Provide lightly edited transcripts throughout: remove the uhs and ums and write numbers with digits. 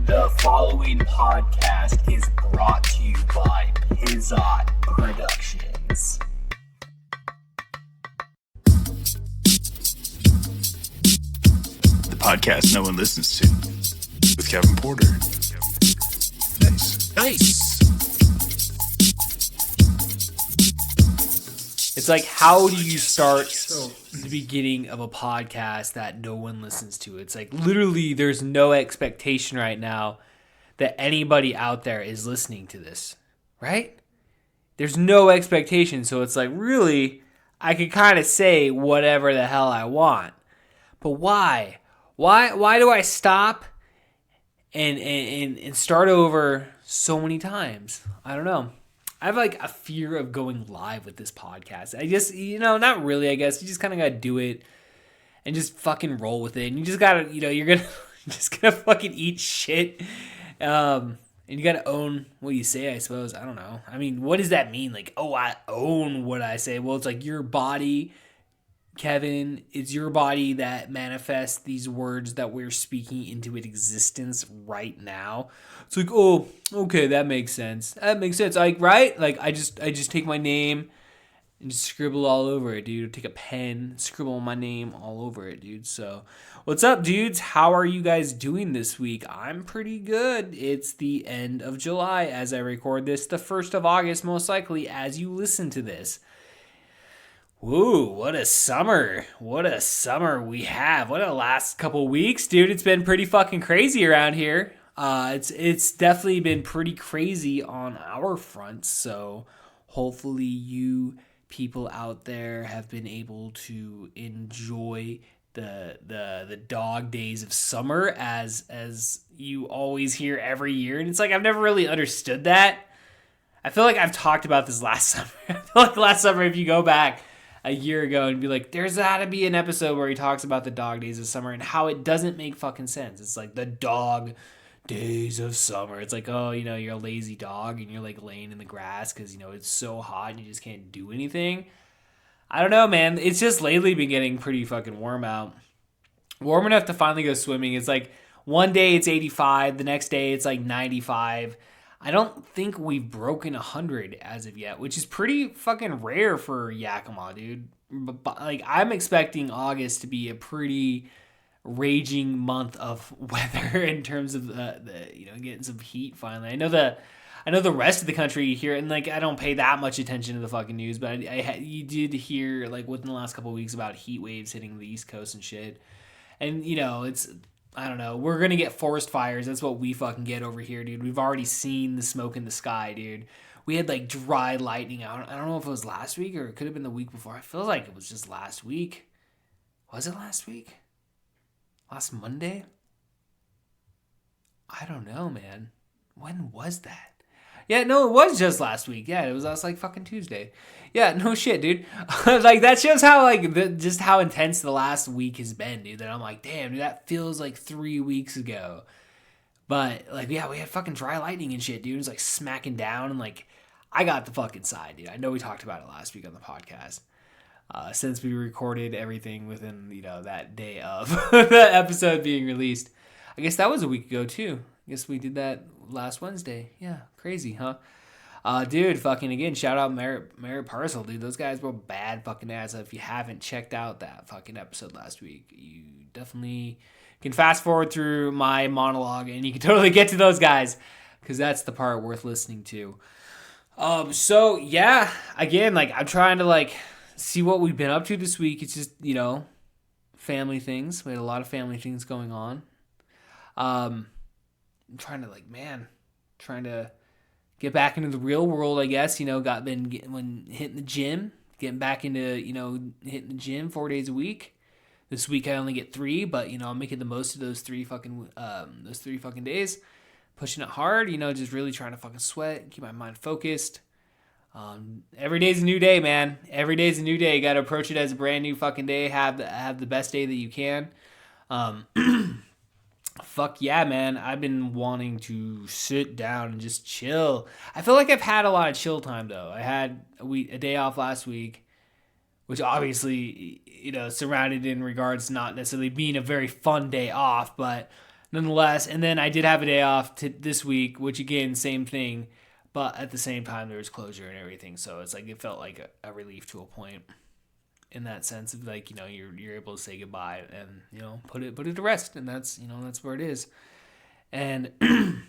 The following podcast is brought to you by Pizzot Productions. The podcast no one listens to, with Kevin Porter. Nice. It's like, how do you start the beginning of a podcast that no one listens to? It's like, literally, there's no expectation right now that anybody out there is listening to this, right? There's no expectation, so it's like, really, I could kind of say whatever the hell I want. But why? Why do I stop and start over so many times? I don't know. I have like a fear of going live with this podcast. I just, not really, I guess. You just kind of got to do it and just fucking roll with it. And you just got to, you're just going to fucking eat shit. And you got to own what you say, I suppose. I don't know. I mean, what does that mean? Like, oh, I own what I say. Well, it's like your body, Kevin, it's your body that manifests these words that we're speaking into existence right now. It's like, oh, okay, that makes sense. That makes sense. Like, right? Like, I just take my name and just scribble all over it, dude. Take a pen, scribble my name all over it, dude. So, what's up, dudes? How are you guys doing this week? I'm pretty good. It's the end of July as I record this. The 1st of August, most likely, as you listen to this. Woo, what a summer. What a summer we have. What a last couple weeks, dude. It's been pretty fucking crazy around here. It's definitely been pretty crazy on our front. So hopefully you people out there have been able to enjoy the dog days of summer as you always hear every year. And it's like, I've never really understood that. I feel like I've talked about this last summer. I feel like last summer, if you go back a year ago and be like, there's got to be an episode where he talks about the dog days of summer and how it doesn't make fucking sense. It's like the dog days of summer. It's like, oh, you're a lazy dog and you're like laying in the grass because, it's so hot and you just can't do anything. I don't know, man. It's just lately been getting pretty fucking warm out. Warm enough to finally go swimming. It's like one day it's 85. The next day it's like 95. I don't think we've broken 100 as of yet, which is pretty fucking rare for Yakima, dude. But like, I'm expecting August to be a pretty raging month of weather in terms of the getting some heat finally. I know the rest of the country here, and like I don't pay that much attention to the fucking news, but you did hear like within the last couple of weeks about heat waves hitting the East Coast and shit. And it's, I don't know, we're gonna get forest fires. That's what we fucking get over here, dude. We've already seen the smoke in the sky, dude. We had like dry lightning out. I don't know if it was last week or it could have been the week before. I feel like it was just last week. Was it last week? Last Monday? I don't know, man. When was that? Yeah, no, it was just last week. Yeah, it was last like fucking Tuesday. Yeah, no shit, dude. Like that shows how like just how intense the last week has been, dude. That I'm like, damn, dude, that feels like 3 weeks ago. But like, yeah, we had fucking dry lightning and shit, dude. It was like smacking down and like, I got the fucking side, dude. I know we talked about it last week on the podcast. Since we recorded everything within, that day of the episode being released. I guess that was a week ago, too. I guess we did that last Wednesday. Yeah, crazy, huh? Dude, fucking, again, shout out Merit Parcel, dude. Those guys were bad fucking ass. If you haven't checked out that fucking episode last week, you definitely can fast forward through my monologue and you can totally get to those guys because that's the part worth listening to. So, yeah, again, like, I'm trying to, like, see what we've been up to this week. It's just, family things. We had a lot of family things going on. I'm trying to get back into the real world, I guess. When hitting the gym, getting back into, hitting the gym 4 days a week. This week I only get 3, but, I'm making the most of those three fucking days. Pushing it hard, just really trying to fucking sweat, keep my mind focused. Every day's a new day, man. Every day's a new day. You got to approach it as a brand new fucking day. Have the best day that you can. Fuck yeah, man. I've been wanting to sit down and just chill. I feel like I've had a lot of chill time, though. I had a day off last week, which obviously, surrounded in regards to not necessarily being a very fun day off, but nonetheless. And then I did have a day off this week, which again, same thing. But at the same time, there was closure and everything. So it's like, it felt like a relief to a point in that sense of like, you know, you're able to say goodbye and, you know, put it to rest. And that's, you know, that's where it is. And I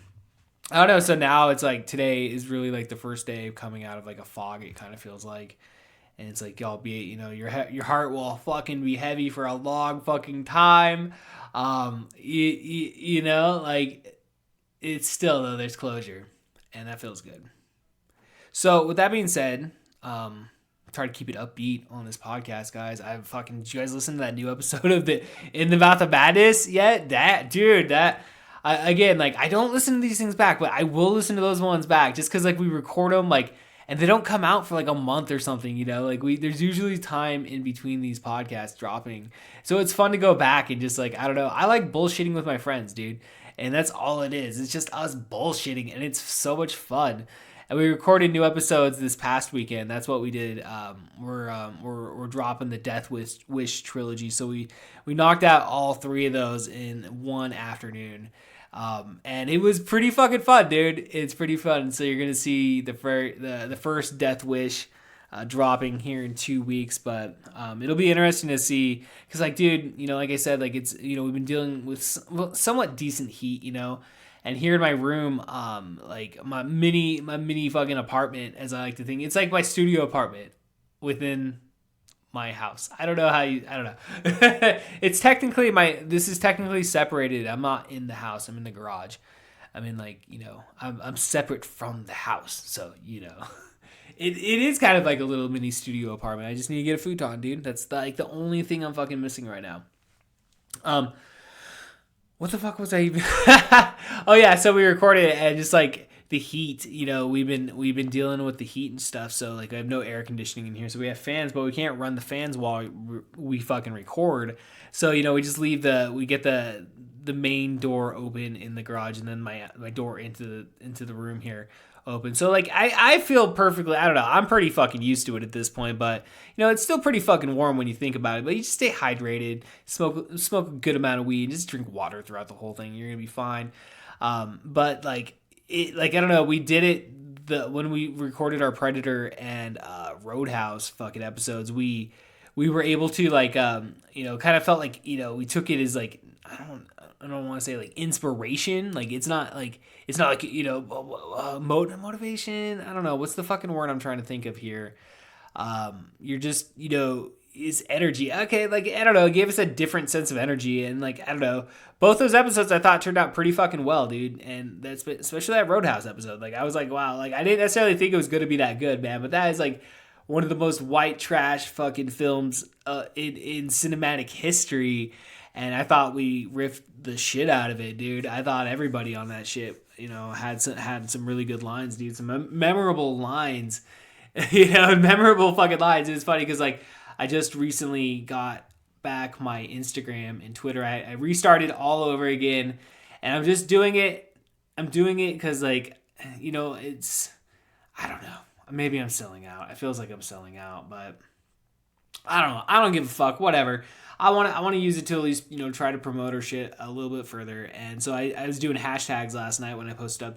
don't know. So now it's like today is really like the first day of coming out of like a fog. It kind of feels like, and it's like, y'all be, you know, your heart will fucking be heavy for a long fucking time. You know, like it's still though there's closure, and that feels good. So with that being said, try to keep it upbeat on this podcast, guys. Did you guys listen to that new episode of the In the Mouth of Madness yet? Again, like I don't listen to these things back, but I will listen to those ones back just because like we record them like, and they don't come out for like a month or something, you know, like there's usually time in between these podcasts dropping. So it's fun to go back and just like, I don't know. I like bullshitting with my friends, dude. And that's all it is. It's just us bullshitting and it's so much fun. And we recorded new episodes this past weekend. That's what we did. We're dropping the Death Wish trilogy. So we knocked out all 3 of those in one afternoon. And it was pretty fucking fun, dude. It's pretty fun. So you're gonna see the first Death Wish dropping here in 2 weeks, but it'll be interesting to see because, like, dude, you know, like I said, like it's, you know, we've been dealing with somewhat decent heat, you know, and here in my room, like my mini fucking apartment, as I like to think, it's like my studio apartment within my house. I don't know. This is technically separated. I'm not in the house. I'm in the garage. I mean, like, you know, I'm separate from the house. So, you know, it is kind of like a little mini studio apartment. I just need to get a futon, dude. That's like the only thing I'm fucking missing right now. What the fuck was I even? Oh yeah. So we recorded it and just like, the heat, you know, we've been dealing with the heat and stuff. So like I have no air conditioning in here. So we have fans, but we can't run the fans while we fucking record. So, you know, we just we get the main door open in the garage and then my door into the room here open. So like I feel perfectly, I don't know, I'm pretty fucking used to it at this point, but you know, it's still pretty fucking warm when you think about it, but you just stay hydrated, smoke a good amount of weed, just drink water throughout the whole thing. You're going to be fine. But like, I don't know, we did it when we recorded our Predator and Roadhouse fucking episodes, we were able to like you know, kind of felt like, you know, we took it as like, I don't want to say like inspiration, like it's not like, you know, motivation, I don't know, what's the fucking word I'm trying to think of here. You're just, you know, is energy. Okay, like, I don't know, it gave us a different sense of energy, and like, I don't know, both those episodes I thought turned out pretty fucking well, dude, and that's especially that Roadhouse episode. Like, I was like, wow, like, I didn't necessarily think it was going to be that good, man, but that is like one of the most white trash fucking films in cinematic history, and I thought we riffed the shit out of it, dude. I thought everybody on that shit, you know, had some really good lines, dude, some memorable lines, you know, memorable fucking lines. It's funny because like, I just recently got back my Instagram and Twitter. I restarted all over again, and I'm just doing it. I'm doing it because, like, you know, it's, I don't know. Maybe I'm selling out. It feels like I'm selling out, but I don't know. I don't give a fuck. Whatever. I want to use it to at least, you know, try to promote our shit a little bit further. And so I was doing hashtags last night when I posted up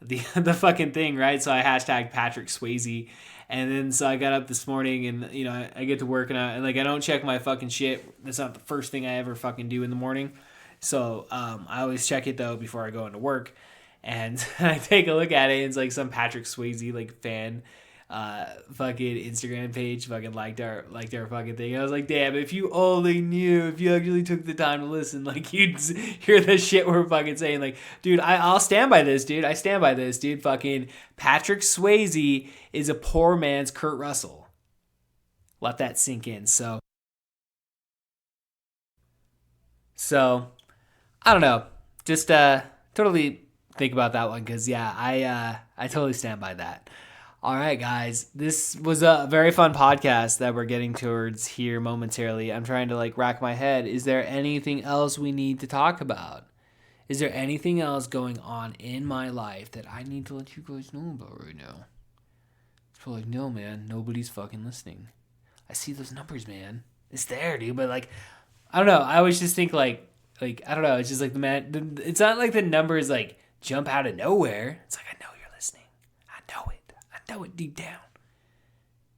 the fucking thing, right? So I hashtagged Patrick Swayze, and then so I got up this morning, and you know, I get to work, and I don't check my fucking shit. That's not the first thing I ever fucking do in the morning. So I always check it though before I go into work, and I take a look at it. And it's like some Patrick Swayze like fan fucking Instagram page fucking liked our fucking thing. I was like, damn, if you only knew, if you actually took the time to listen, like, you'd hear the shit we're fucking saying. Like, dude, I'll stand by this, dude. I stand by this, dude. Fucking Patrick Swayze is a poor man's Kurt Russell. Let that sink in. So I don't know. Just totally think about that one, because yeah, I totally stand by that. All right, guys, this was a very fun podcast that we're getting towards here momentarily. I'm trying to like rack my head. Is there anything else we need to talk about? Is there anything else going on in my life that I need to let you guys know about right now? It's like, no, man, nobody's fucking listening. I see those numbers, man. It's there, dude. But like, I don't know. I always just think like, Like, I don't know. It's just like it's not like the numbers like jump out of nowhere. It's like, I know you're listening. I know it. I know it deep down.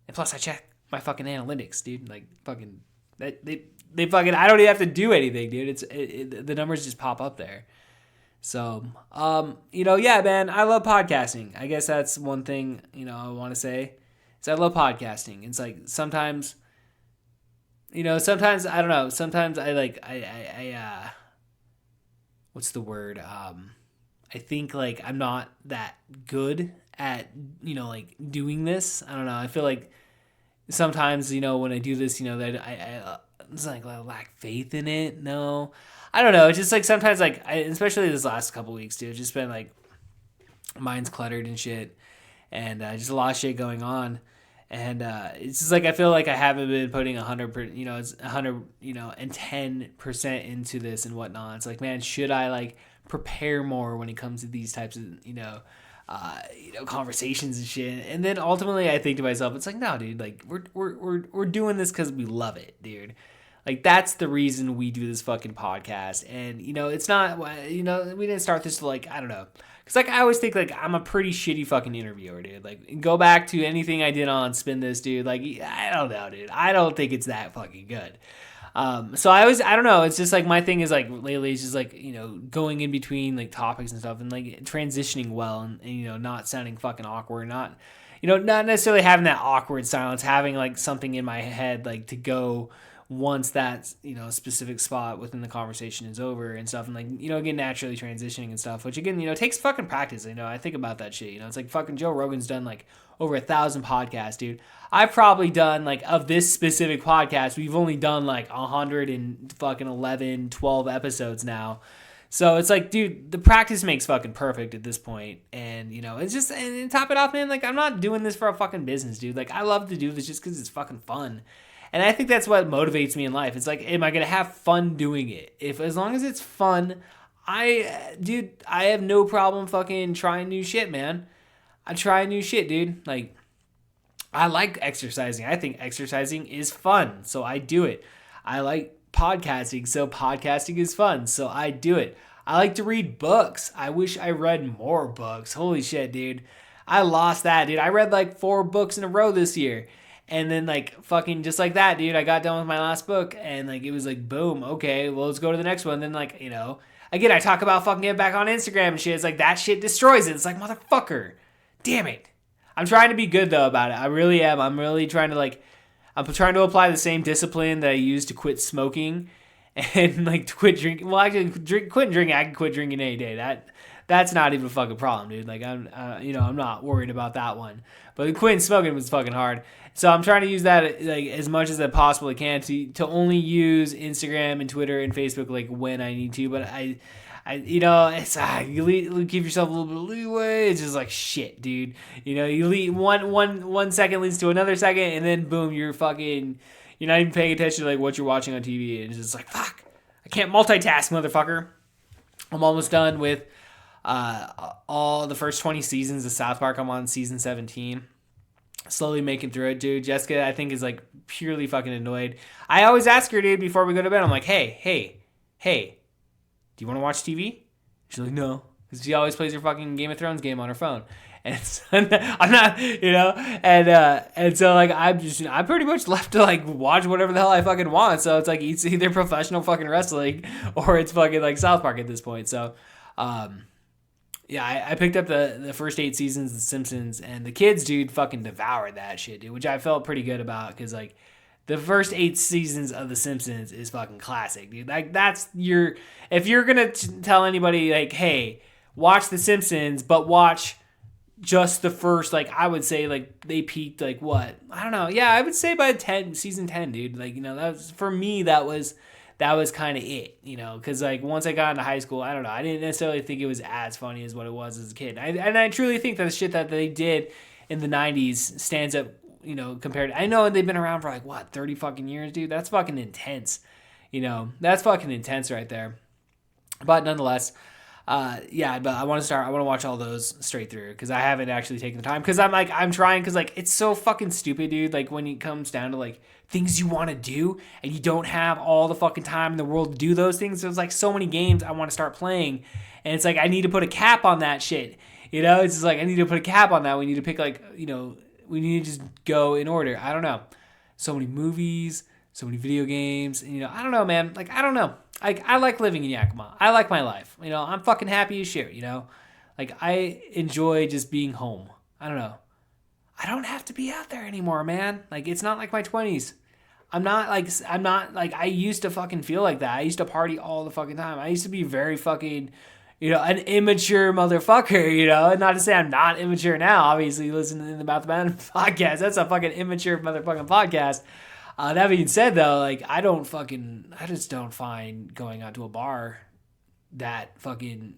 And plus, I check my fucking analytics, dude. Like, fucking, they fucking, I don't even have to do anything, dude. The numbers just pop up there. So, yeah, man, I love podcasting. I guess that's one thing, I want to say is I love podcasting. It's like sometimes, I don't know. Sometimes I what's the word? I think like I'm not that good at, like doing this. I don't know. I feel like sometimes, when I do this, that it's like I lack faith in it. No, I don't know. It's just like sometimes like, especially this last couple weeks, dude, it's just been like mind's cluttered and shit, and just a lot of shit going on. And it's just like I feel like I haven't been putting 100%, and 10% into this and whatnot. It's like, man, should I like prepare more when it comes to these types of conversations and shit? And then ultimately, I think to myself, it's like, no, dude, like we're doing this because we love it, dude. Like that's the reason we do this fucking podcast. And it's not, we didn't start this to like, I don't know. Cause like I always think like I'm a pretty shitty fucking interviewer, dude. Like go back to anything I did on Spin This, dude. Like I don't know, dude. I don't think it's that fucking good. So I don't know. It's just like my thing is like lately it's just like, going in between like topics and stuff and like transitioning well and not sounding fucking awkward, not necessarily having that awkward silence, having like something in my head like to go once that specific spot within the conversation is over and stuff, and like again naturally transitioning and stuff, which again takes fucking practice. I think about that shit. It's like fucking Joe Rogan's done like over 1,000 podcasts, dude. I've probably done like of this specific podcast, we've only done like 111, 12 episodes now. So it's like, dude, the practice makes fucking perfect at this point. And, it's just, and top it off, man, like I'm not doing this for a fucking business, dude. Like I love to do this just because it's fucking fun. And I think that's what motivates me in life. It's like, am I going to have fun doing it? As long as it's fun, I have no problem fucking trying new shit, man. I try new shit, dude. Like, I like exercising. I think exercising is fun, so I do it. I like podcasting, so podcasting is fun, so I do it. I like to read books. I wish I read more books. Holy shit, dude. I lost that, dude. I read like 4 books in a row this year. And then like fucking just like that, dude, I got done with my last book and like it was like boom, okay, well let's go to the next one. Then like, again I talk about fucking getting back on Instagram and shit. It's like that shit destroys it. It's like, motherfucker, damn it. I'm trying to be good though about it. I really am. I'm really trying to I'm trying to apply the same discipline that I used to quit smoking and like to quit drinking. Well, actually quit drinking. I can quit drinking any day. That's not even a fucking problem, dude. Like I'm not worried about that one. But quitting smoking was fucking hard. So I'm trying to use that like as much as I possibly can to only use Instagram and Twitter and Facebook like when I need to. But I it's you give yourself a little bit of leeway. It's just like shit, dude. You lead one second leads to another second, and then boom, you're not even paying attention to like what you're watching on TV, and it's just like fuck, I can't multitask, motherfucker. I'm almost done with all the first 20 seasons of South Park. I'm on season 17. Slowly making through it, dude. Jessica, I think, is like purely fucking annoyed. I always ask her, dude, before we go to bed, I'm like, hey, do you want to watch TV? She's like, no. Because she always plays her fucking Game of Thrones game on her phone. And so, I'm not, and so like I'm pretty much left to like watch whatever the hell I fucking want. So it's like it's either professional fucking wrestling or it's fucking like South Park at this point. So, yeah, I picked up the first 8 seasons of The Simpsons, and the kids, dude, fucking devoured that shit, dude, which I felt pretty good about because, like, the first 8 seasons of The Simpsons is fucking classic, dude. Like, if you're going to tell anybody, like, hey, watch The Simpsons, but watch just the first, like, I would say, like, they peaked, like, what? I don't know. Yeah, I would say by season 10, dude. Like, that was, for me, that was kind of it, because like once I got into high school, I don't know, I didn't necessarily think it was as funny as what it was as a kid. And I truly think that the shit that they did in the 90s stands up, compared. I know they've been around for like, what, 30 fucking years, dude? That's fucking intense. That's fucking intense right there. But nonetheless, Yeah, but I want to watch all those straight through because I haven't actually taken the time because I'm trying because like it's so fucking stupid, dude. Like when it comes down to like things you want to do and you don't have all the fucking time in the world to do those things. There's like so many games I want to start playing, and it's like I need to put a cap on that shit. You know, it's just like I need to put a cap on that. We need to pick like, you know, we need to just go in order. I don't know. So many movies, so many video games. And, you know, I don't know, man. Like, I don't know. I like living in Yakima. I like my life. You know, I'm fucking happy as shit, you know. Like, I enjoy just being home. I don't know. I don't have to be out there anymore, man. Like, it's not like my 20s. I'm not like, I used to fucking feel like that. I used to party all the fucking time. I used to be very fucking, you know, an immature motherfucker, you know. Not to say I'm not immature now. Obviously, listening to the Mouth Man podcast, that's a fucking immature motherfucking podcast. That being said, though, like, I just don't find going out to a bar that fucking,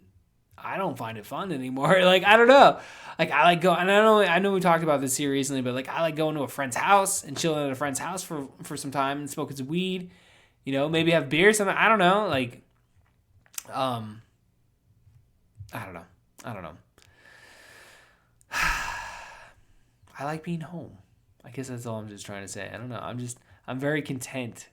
I don't find it fun anymore. Like, I don't know. Like, I like going, and I know we talked about this here recently, but like, I like going to a friend's house and chilling at a friend's house for some time and smoking some weed, you know, maybe have beer or something. I don't know. Like, I don't know. I like being home. I guess that's all I'm just trying to say. I don't know. I'm very content.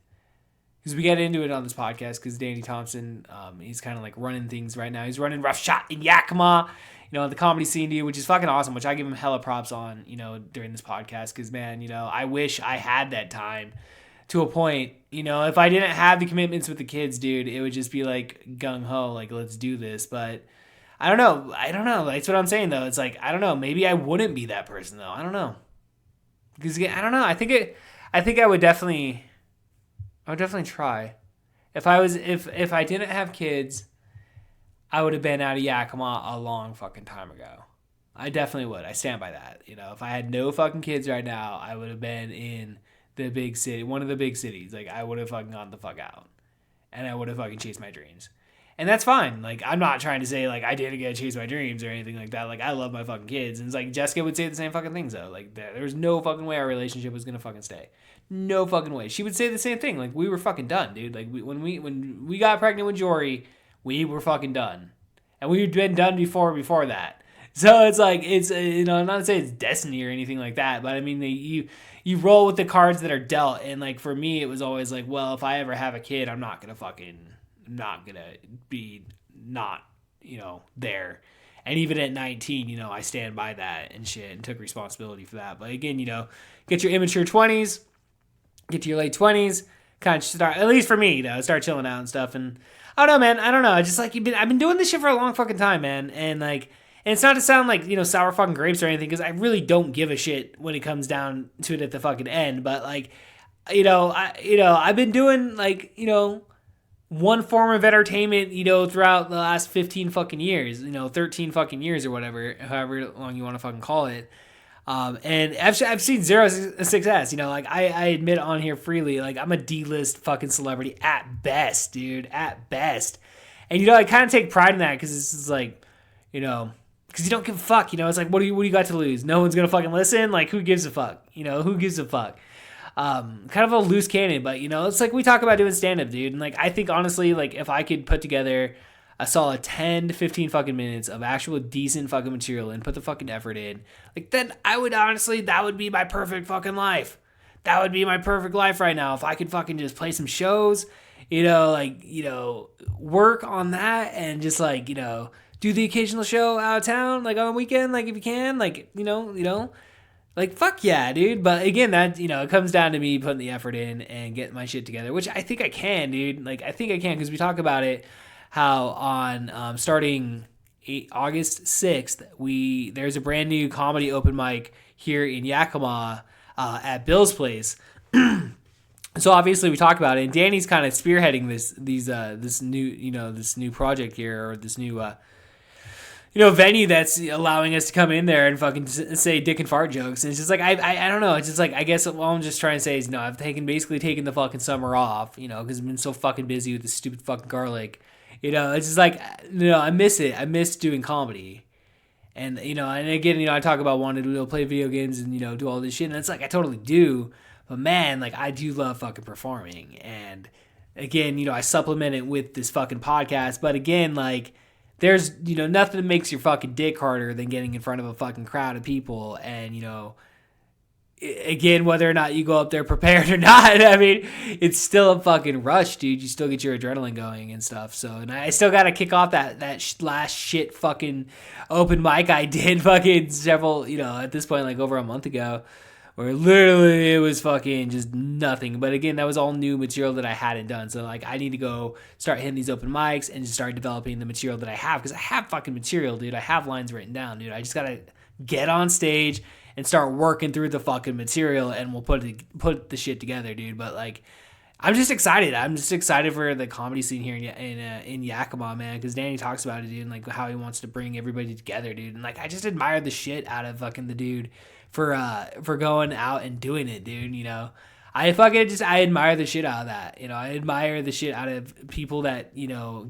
Because we get into it on this podcast because Danny Thompson, he's kind of like running things right now. He's running Rough Shot in Yakima, you know, the comedy scene, dude, which is fucking awesome, which I give him hella props on, you know, during this podcast. Because, man, you know, I wish I had that time to a point. You know, if I didn't have the commitments with the kids, dude, it would just be like gung-ho, like, let's do this. But I don't know. That's what I'm saying, though. It's like, I don't know. Maybe I wouldn't be that person, though. I don't know. Because, I don't know. I think I would definitely try. If I didn't have kids, I would have been out of Yakima a long fucking time ago. I definitely would. I stand by that. You know, if I had no fucking kids right now, I would have been in the big city, one of the big cities. Like, I would have fucking gone the fuck out. And I would have fucking chased my dreams. And that's fine. Like, I'm not trying to say, like, I didn't get to chase my dreams or anything like that. Like, I love my fucking kids. And it's like, Jessica would say the same fucking things, though. Like, there was no fucking way our relationship was going to fucking stay. No fucking way. She would say the same thing. Like, we were fucking done, dude. Like, when we got pregnant with Jory, we were fucking done. And we'd been done before that. So it's like, it's, you know, not to say it's destiny or anything like that, but I mean, you roll with the cards that are dealt. And like, for me, it was always like, well, if I ever have a kid, I'm not going to be not, you know, there. And even at 19, you know, I stand by that and shit and took responsibility for that. But again, you know, get your immature 20s, get to your late 20s, kind of start, at least for me, you know, start chilling out and stuff. And I don't know, man. I don't know. Just like I've been doing this shit for a long fucking time, man. And like, and it's not to sound like, you know, sour fucking grapes or anything, because I really don't give a shit when it comes down to it at the fucking end. But like, I've been doing like, you know, one form of entertainment, you know, throughout the last 15 fucking years, you know, 13 fucking years or whatever, however long you want to fucking call it. And I've seen zero success, you know, like I admit on here freely, like I'm a D-list fucking celebrity at best, dude, at best. And, you know, I kind of take pride in that because it's just like, you know, because you don't give a fuck, you know, it's like, what do you got to lose? No one's going to fucking listen. Like, who gives a fuck? You know, who gives a fuck? Kind of a loose cannon, but, you know, it's like we talk about doing stand-up, dude. And, like, I think, honestly, like, if I could put together a solid 10 to 15 fucking minutes of actual decent fucking material and put the fucking effort in, like, then I would honestly, that would be my perfect fucking life. That would be my perfect life right now. If I could fucking just play some shows, you know, like, you know, work on that and just, like, you know, do the occasional show out of town, like, on a weekend, like, if you can, like, you know, like, fuck yeah, dude. But again, that, you know, it comes down to me putting the effort in and getting my shit together, which I think I can, dude. Like, I think I can, because we talk about it, how on starting August 6th, there's a brand new comedy open mic here in Yakima at Bill's Place. So obviously we talk about it, and Danny's kind of spearheading this new project here, or this new venue that's allowing us to come in there and fucking say dick and fart jokes. And it's just like, I don't know. It's just like, I guess what I'm just trying to say is, you know, I've basically taken the fucking summer off, you know, because I've been so fucking busy with this stupid fucking garlic. You know, it's just like, you know, I miss it. I miss doing comedy. And, you know, and again, you know, I talk about wanting to, you know, play video games and, you know, do all this shit. And it's like, I totally do. But man, like, I do love fucking performing. And again, you know, I supplement it with this fucking podcast. But again, like, there's, nothing that makes your fucking dick harder than getting in front of a fucking crowd of people. And, again, whether or not you go up there prepared or not, I mean, it's still a fucking rush, dude. You still get your adrenaline going and stuff. So, and I still got to kick off that last shit fucking open mic I did fucking several, at this point, like over a month ago, where literally it was fucking just nothing. But again, that was all new material that I hadn't done. So, like, I need to go start hitting these open mics and just start developing the material that I have. Because I have fucking material, dude. I have lines written down, dude. I just got to get on stage and start working through the fucking material, and we'll put the shit together, dude. But, like, I'm just excited. I'm just excited for the comedy scene here in Yakima, man, because Danny talks about it, dude, and, like, how he wants to bring everybody together, dude. And, like, I just admire the shit out of fucking the dude for going out and doing it, dude, I admire the shit out of that. I admire the shit out of people that,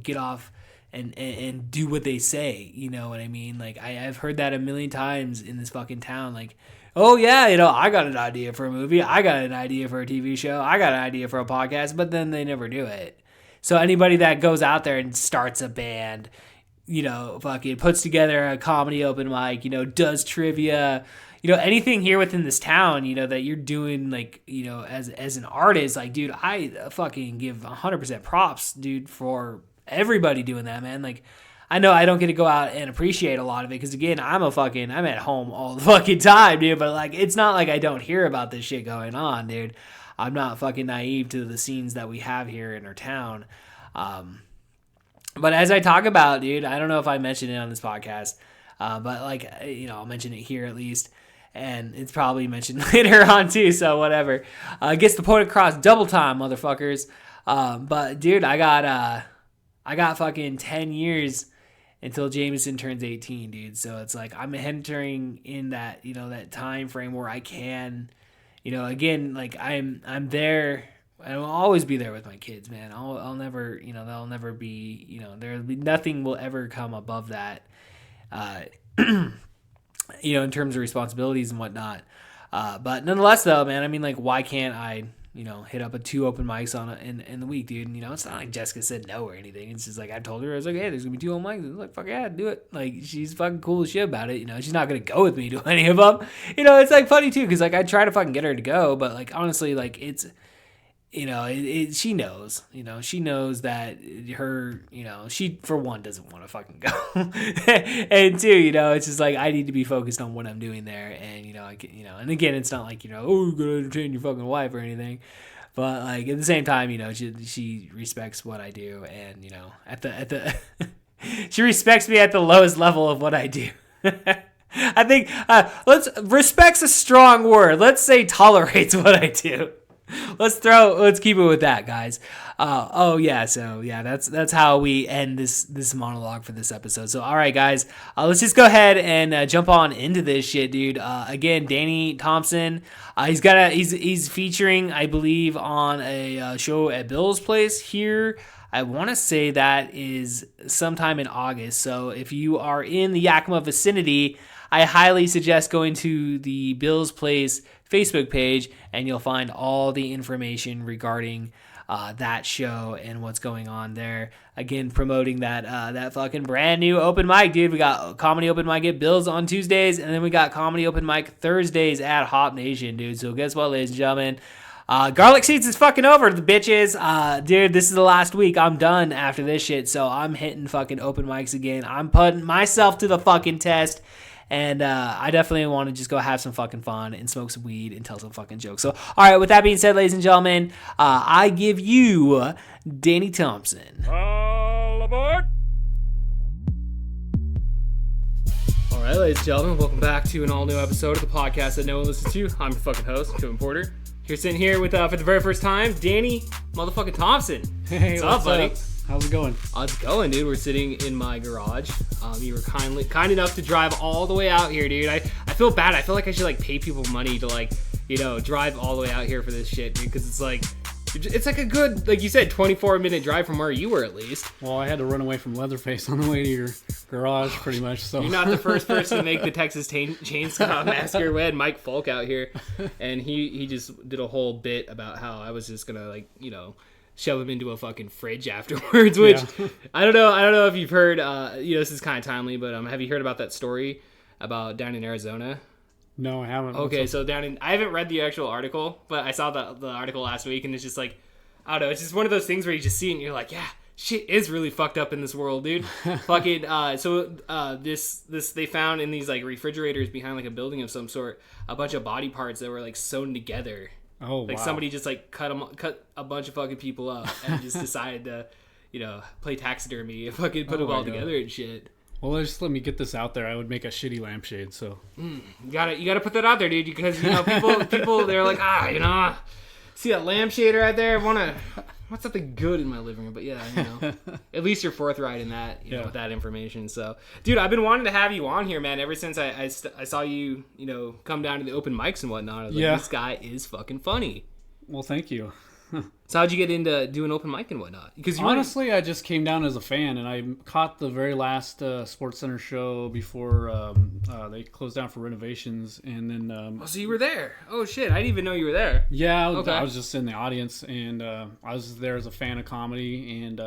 get off and do what they say, you know what I mean? Like, I've heard that a million times in this fucking town, like, oh yeah, I got an idea for a movie, I got an idea for a TV show, I got an idea for a podcast, but then they never do it. So anybody that goes out there and starts a band, fucking puts together a comedy open mic, does trivia, anything here within this town, that you're doing, like, as an artist, like, dude, I fucking give 100% props, dude, for everybody doing that, man. Like, I know I don't get to go out and appreciate a lot of it because, again, I'm at home all the fucking time, dude, but, like, it's not like I don't hear about this shit going on, dude. I'm not fucking naive to the scenes that we have here in our town. But as I talk about, dude, I don't know if I mentioned it on this podcast, but, like, I'll mention it here at least. And it's probably mentioned later on too, so whatever. Gets the point across, double time, motherfuckers. But dude, I got fucking 10 years until Jameson turns 18, dude. So it's like I'm entering in that, that time frame where I can, again, like I'm there. I'll always be there with my kids, man. I'll never, they'll never be, there'll be nothing will ever come above that. In terms of responsibilities and whatnot. But nonetheless, though, man, I mean, like, why can't I, hit up 2 open mics in the week, dude? And, it's not like Jessica said no or anything. It's just like I told her, I was like, hey, there's going to be 2 open mics. I was like, fuck yeah, do it. Like, she's fucking cool as shit about it. She's not going to go with me to any of them. It's, like, funny, too, because, like, I try to fucking get her to go. But, like, honestly, like, it's... she knows, she knows that her, she for one doesn't want to fucking go. And two, it's just like, I need to be focused on what I'm doing there. And, and again, it's not like, oh, you're going to entertain your fucking wife or anything. But like, at the same time, she respects what I do. And, at the, she respects me at the lowest level of what I do. I think, respect's a strong word. Let's say tolerates what I do. Let's keep it with that, guys. That's how we end this monologue for this episode. So, all right, guys, let's just go ahead and jump on into this shit, dude. Again, Danny Thompson, he's featuring, I believe, on a show at Bill's Place here. I want to say that is sometime in August. So, if you are in the Yakima vicinity, I highly suggest going to the Bill's Place Facebook page, and you'll find all the information regarding that show and what's going on there. Again, promoting that fucking brand new open mic, dude. We got comedy open mic at Bill's on Tuesdays, and then we got comedy open mic Thursdays at Hop Nation, dude. So guess what, ladies and gentlemen? Garlic Seeds is fucking over, the bitches. Dude, this is the last week. I'm done after this shit, so I'm hitting fucking open mics again. I'm putting myself to the fucking test. And I definitely want to just go have some fucking fun and smoke some weed and tell some fucking jokes. So, all right, with that being said, ladies and gentlemen, I give you Danny Thompson. All aboard! All right, ladies and gentlemen, welcome back to an all-new episode of the podcast that no one listens to. I'm your fucking host, Kevin Porter. Here, sitting here with, for the very first time, Danny motherfucking Thompson. Hey, what's up, buddy? How's it going? It's going, dude. We're sitting in my garage. You were kind enough to drive all the way out here, dude. I feel bad. I feel like I should like pay people money to like, drive all the way out here for this shit, dude. Because it's like a good, like you said, 24-minute drive from where you were at least. Well, I had to run away from Leatherface on the way to your garage, pretty much. So you're not the first person to make the Texas Chainsaw Massacre. We had Mike Folk out here, and he just did a whole bit about how I was just gonna like, shove them into a fucking fridge afterwards. Which Yeah. I don't know if you've heard. This is kind of timely, but have you heard about that story about down in Arizona? No, I haven't. Okay, so I haven't read the actual article, but I saw the article last week, and it's just like, I don't know, it's just one of those things where you just see it and you're like, yeah, shit is really fucked up in this world, dude. Fucking, this they found in these like refrigerators behind like a building of some sort, a bunch of body parts that were like sewn together. Oh, Like wow. somebody just like cut a bunch of fucking people up and just decided to, play taxidermy and fucking put them my all God. together and shit. Well, just let me get this out there. I would make a shitty lampshade, so. You gotta put that out there, dude, because people they're like, see that lampshade right there? Want something good in my living room? But yeah, at least you're forthright in that, with that information. So, dude, I've been wanting to have you on here, man, ever since I saw you, come down to the open mics and whatnot. I was like, this guy is fucking funny. Well, thank you. So how'd you get into doing open mic and whatnot? Because Honestly, I just came down as a fan, and I caught the very last Sports Center show before they closed down for renovations, and then so you were there? Oh shit, I didn't even know you were there. yeah, Okay. I was just in the audience, and I was there as a fan of comedy, and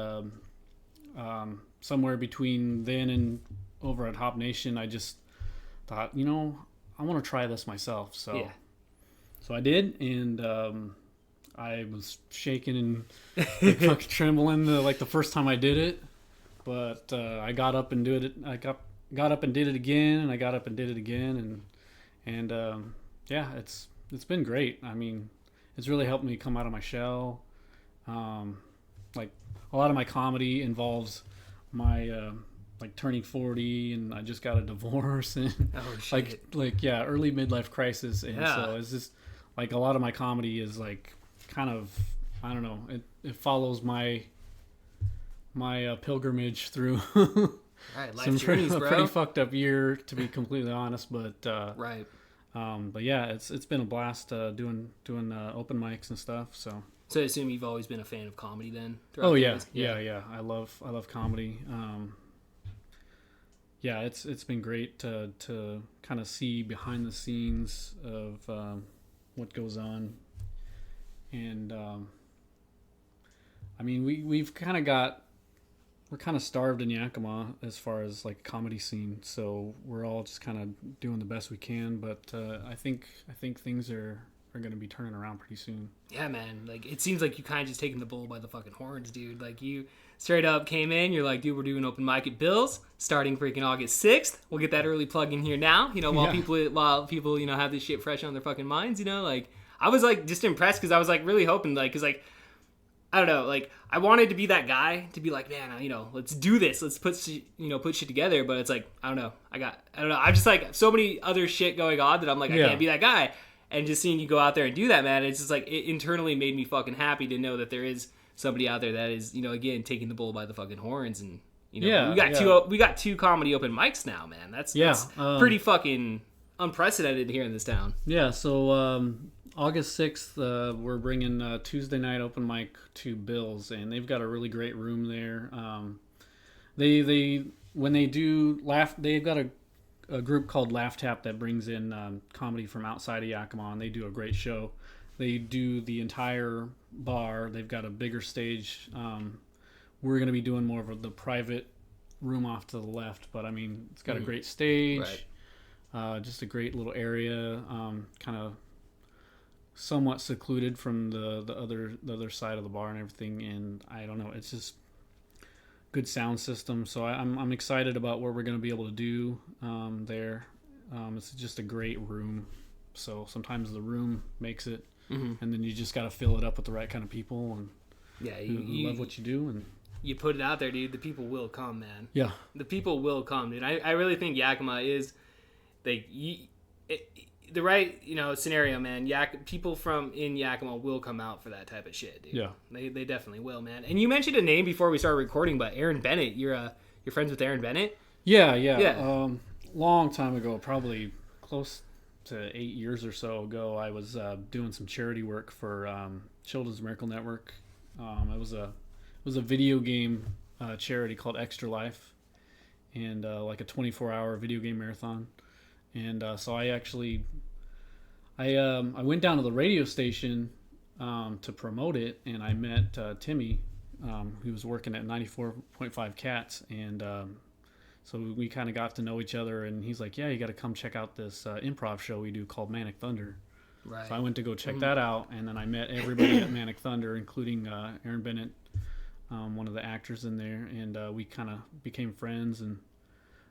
somewhere between then and over at Hop Nation, I just thought, I want to try this myself. So I did, and I was shaking and like, fucking trembling the first time I did it, but I got up and did it. I got up and did it again, and I got up and did it again, and it's been great. I mean, it's really helped me come out of my shell. Like a lot of my comedy involves my like turning 40, and I just got a divorce, and Oh shit. early midlife crisis, and Yeah. so it's just like a lot of my comedy is like kind of, I don't know, it follows my pilgrimage through Right, life some journeys, a bro. pretty fucked up year, to be completely honest, but Right. but yeah, it's been a blast doing open mics and stuff. So So I assume you've always been a fan of comedy then? throughout oh the yeah, years? yeah, I love comedy. Yeah, it's been great to kind of see behind the scenes of what goes on. And I mean, we're kind of starved in Yakima as far as like comedy scene, so we're all just kind of doing the best we can. But I think things are going to be turning around pretty soon. Yeah, man. Like, it seems like you kind of just taking the bull by the fucking horns, dude. Like, you straight up came in, you're like, dude, we're doing open mic at Bill's starting freaking August 6th. We'll get that early plug in here now, while Yeah. people, have this shit fresh on their fucking minds, like, I was, like, just impressed because I was, like, really hoping, like, because, like, I don't know, like, I wanted to be that guy to be like, man, let's do this. Let's put shit together. But it's like, I don't know. I'm just, like, so many other shit going on that I'm like, I Yeah. can't be that guy. And just seeing you go out there and do that, man, it's just, like, it internally made me fucking happy to know that there is somebody out there that is, again, taking the bull by the fucking horns. And, Yeah, we got two comedy open mics now, man. That's pretty fucking unprecedented here in this town. Yeah, so August 6th, we're bringing Tuesday night open mic to Bill's, and they've got a really great room there. When they do they've got a group called Laugh Tap that brings in comedy from outside of Yakima, and they do a great show. They do the entire bar. They've got a bigger stage. We're going to be doing more of the private room off to the left, but I mean, it's got a great stage, just a great little area, kind of somewhat secluded from the other side of the bar and everything. And I don't know, it's just good sound system. So I'm excited about what we're going to be able to do there. It's just a great room. So sometimes the room makes it, and then you just got to fill it up with the right kind of people and who love what you do. And you put it out there, dude. The people will come, man. yeah, The people will come, dude. I really think Yakima is the right scenario, man. People from in Yakima will come out for that type of shit, dude. Yeah. They definitely will, man. And you mentioned a name before we started recording, but Aaron Bennett. You're friends with Aaron Bennett? yeah. Long time ago, probably close to 8 years or so ago, I was doing some charity work for Children's Miracle Network. It was a video game charity called Extra Life, and like a 24-hour video game marathon. And so I went down to the radio station to promote it, and I met Timmy, who was working at 94.5 Cats, and so we kind of got to know each other. And he's like, "Yeah, you got to come check out this improv show we do called Manic Thunder." Right. So I went to go check that out, and then I met everybody at Manic Thunder, including Aaron Bennett, one of the actors in there, and we kind of became friends, and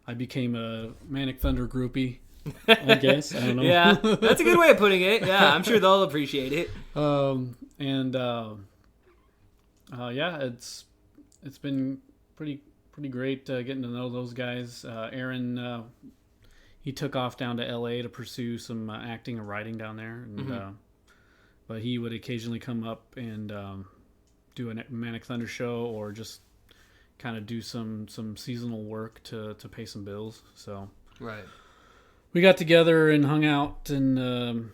I became a Manic Thunder groupie, I guess. I don't know. Yeah, that's a good way of putting it. Yeah, I'm sure they'll appreciate it. Yeah, it's been pretty great getting to know those guys. Aaron, he took off down to LA to pursue some acting and writing down there, and but he would occasionally come up and do a Manic Thunder show, or just kind of do some seasonal work to pay some bills. So Right. we got together and hung out, and